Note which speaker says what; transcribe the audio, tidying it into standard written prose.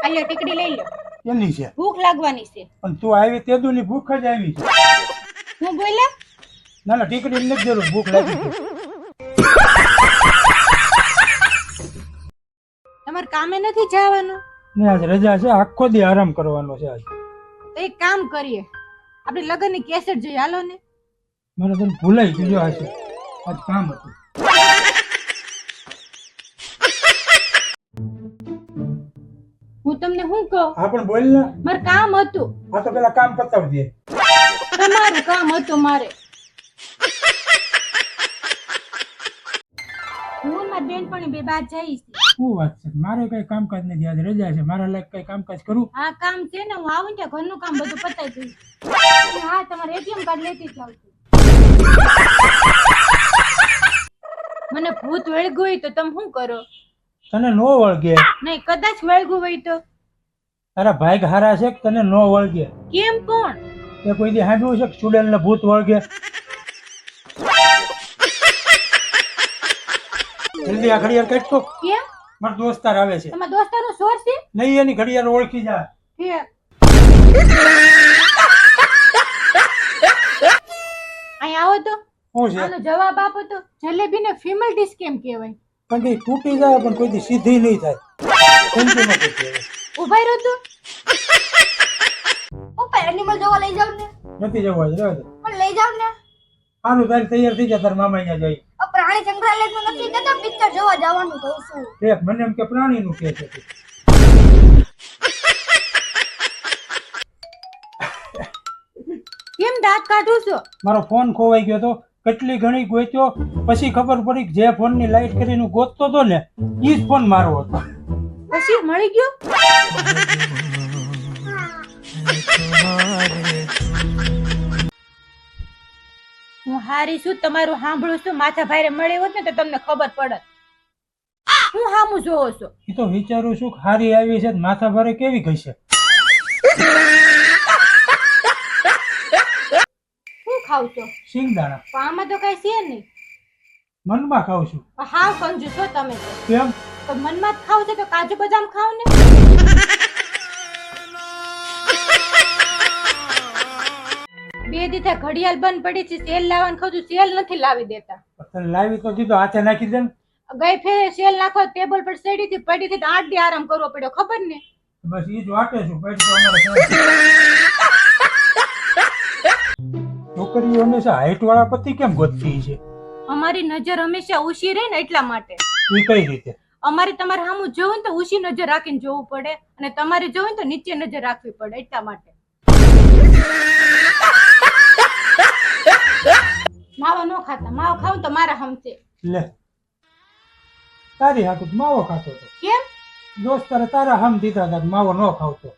Speaker 1: આલ્યો ટીકડી લઈ લો.
Speaker 2: કેની છે?
Speaker 1: ભૂખ લાગવાની છે.
Speaker 2: પણ તું આવી તેદુની ભૂખ જ આવી છે.
Speaker 1: હું બોલ્યા?
Speaker 2: ના ના ટીકડી નથી જરૂર, ભૂખ લાગી છે.
Speaker 1: તમારે કામે નથી જવાનું?
Speaker 2: ને આજ રજા છે, આખો દી આરામ કરવાનો છે આજ.
Speaker 1: તો એક કામ કરીએ, આપણે લગનની કેસેટ જોઈએ, હાલો ને.
Speaker 2: મને તને ભૂલાઈ ગયો હશે, આજ કામ હતું.
Speaker 1: હું તમને શું કહું?
Speaker 2: હા પણ બોલ ને.
Speaker 1: મારે કામ હતું.
Speaker 2: હા તો પેલા કામ પતાવી દે.
Speaker 1: તમારું કામ હતું મારે. હું મારી બેનપણી બે બાદ જઈશ.
Speaker 2: શું વાત છે? મારે કઈ કામકાજ નથી, આજ રજા છે. મારા લાયક કઈ કામકાજ કરું?
Speaker 1: હા કામ છે ને, હું આવું ત્યાં ઘરનું કામ બધું પતાવી દઈશ. હા તમારે એટીએમ કાર્ડ લેતી જાવ. મને ભૂત વળગ્યું હોય તો તમે શું કરો?
Speaker 2: તને નો વળગે?
Speaker 1: નહીં, કદાચ વળગ્યું હોય તો?
Speaker 2: તારા ભાઈ હારા છે કે તને નો વળગે?
Speaker 1: કેમ પણ?
Speaker 2: તે કોઈ દી સાંભળ્યું છે કે ચુડેલ ને ભૂત વળગે? જલ્દી આ ઘડિયાળ કાઢ તો.
Speaker 1: કેમ?
Speaker 2: મારો દોસ્તાર આવે છે.
Speaker 1: તમારા દોસ્તારનો સોર છે?
Speaker 2: નહીં, એની ઘડિયાળ ઓળખી જા.
Speaker 1: ઠીક. અહીં આવો તો.
Speaker 2: શું છે?
Speaker 1: આનો જવાબ આપો તો. જલેબી ને ફિમેલ ડિશ કેમ કહેવાય?
Speaker 2: પણ તે તૂટી જાય પણ કોઈ દી સીધી નહીં થાય. સમજુ નથી કહેવાય.
Speaker 1: ઉભા રહો તો.
Speaker 3: પપ્પા એનિમલ જોવા લઈ જાવ ને.
Speaker 2: નથી જવું આજ, રહેવા દે.
Speaker 3: પણ લઈ જાવ ને.
Speaker 2: સારું, તારે તૈયાર થઈ જા, તાર મામા અહીંયા જાય.
Speaker 3: આ પ્રાણી સંગ્રહાલયમાં નથી કહેતા પિક્ચર જોવા જવાનું કહું છું.
Speaker 2: એક મને એમ કે પ્રાણીનું કે છે તું.
Speaker 1: કેમ દાંત કાઢો છો?
Speaker 2: મારો ફોન ખોવાઈ ગયો તો, કેટલી ઘણી ગોત્યો, પછી ખબર પડી કે જે ફોન ની લાઈટ કરીને ગોતતો હતો ને ઈ જ ફોન મારો હતો.
Speaker 1: પછી મળી ગયો? હું હારી છું, તમારું સાંભળું છું. માથા ભારે મળે હોત ને તો તમને ખબર પડત. હું હામું જોવો છો?
Speaker 2: એ તો વિચારું છું કે હારી આવી છે, માથા ભારે કેવી ગઈ છે.
Speaker 1: શું ખાવ છો?
Speaker 2: સિંગદાણા.
Speaker 1: પણ આમાં તો કઈ છે નહીં.
Speaker 2: મનમાં ખાઉં છું.
Speaker 1: હાવ કંજુ છો તમે તો.
Speaker 2: કેમ?
Speaker 1: તો મનમાં જ ખાવ છો તો કાજુ બદામ ખાવ ને. બે દીધા ઘડિયાળ બંધ પડી છે, સેલ લાવવાનું કહું છું, સેલ નથી લાવી દેતા.
Speaker 2: તને લાવી તો દીધો, હાથે નાખી દે ને.
Speaker 1: ગઈ ફેરે સેલ નાખો ટેબલ પર પડી હતી 8 દી આરામ કરવો પડ્યો, ખબર ને?
Speaker 2: બસ ઈ જ વાટે છું. પછી તો અમારે છોકરીઓ હંમેશા હાઈટ વાળા પતિ કેમ ગોતતી છે?
Speaker 1: અમારી નજર હંમેશા ઊંચી રહે ને એટલા માટે.
Speaker 2: એ કઈ રીતે?
Speaker 1: અમારે તમારે સામું જોવું ને તો ઊંચી નજર રાખીને જોવું પડે, અને તમારે જોવું ને તો નીચે નજર રાખવી પડે, એટલા માટે. માવો ન ખાતા. માવો ખાવ તો મારા હમશે.
Speaker 2: લે, તારી હાકું માવો ખાતો હતો.
Speaker 1: કેમ?
Speaker 2: દોસ્તારે તારા હમ દીધા હતા, માવો ન ખાવતો.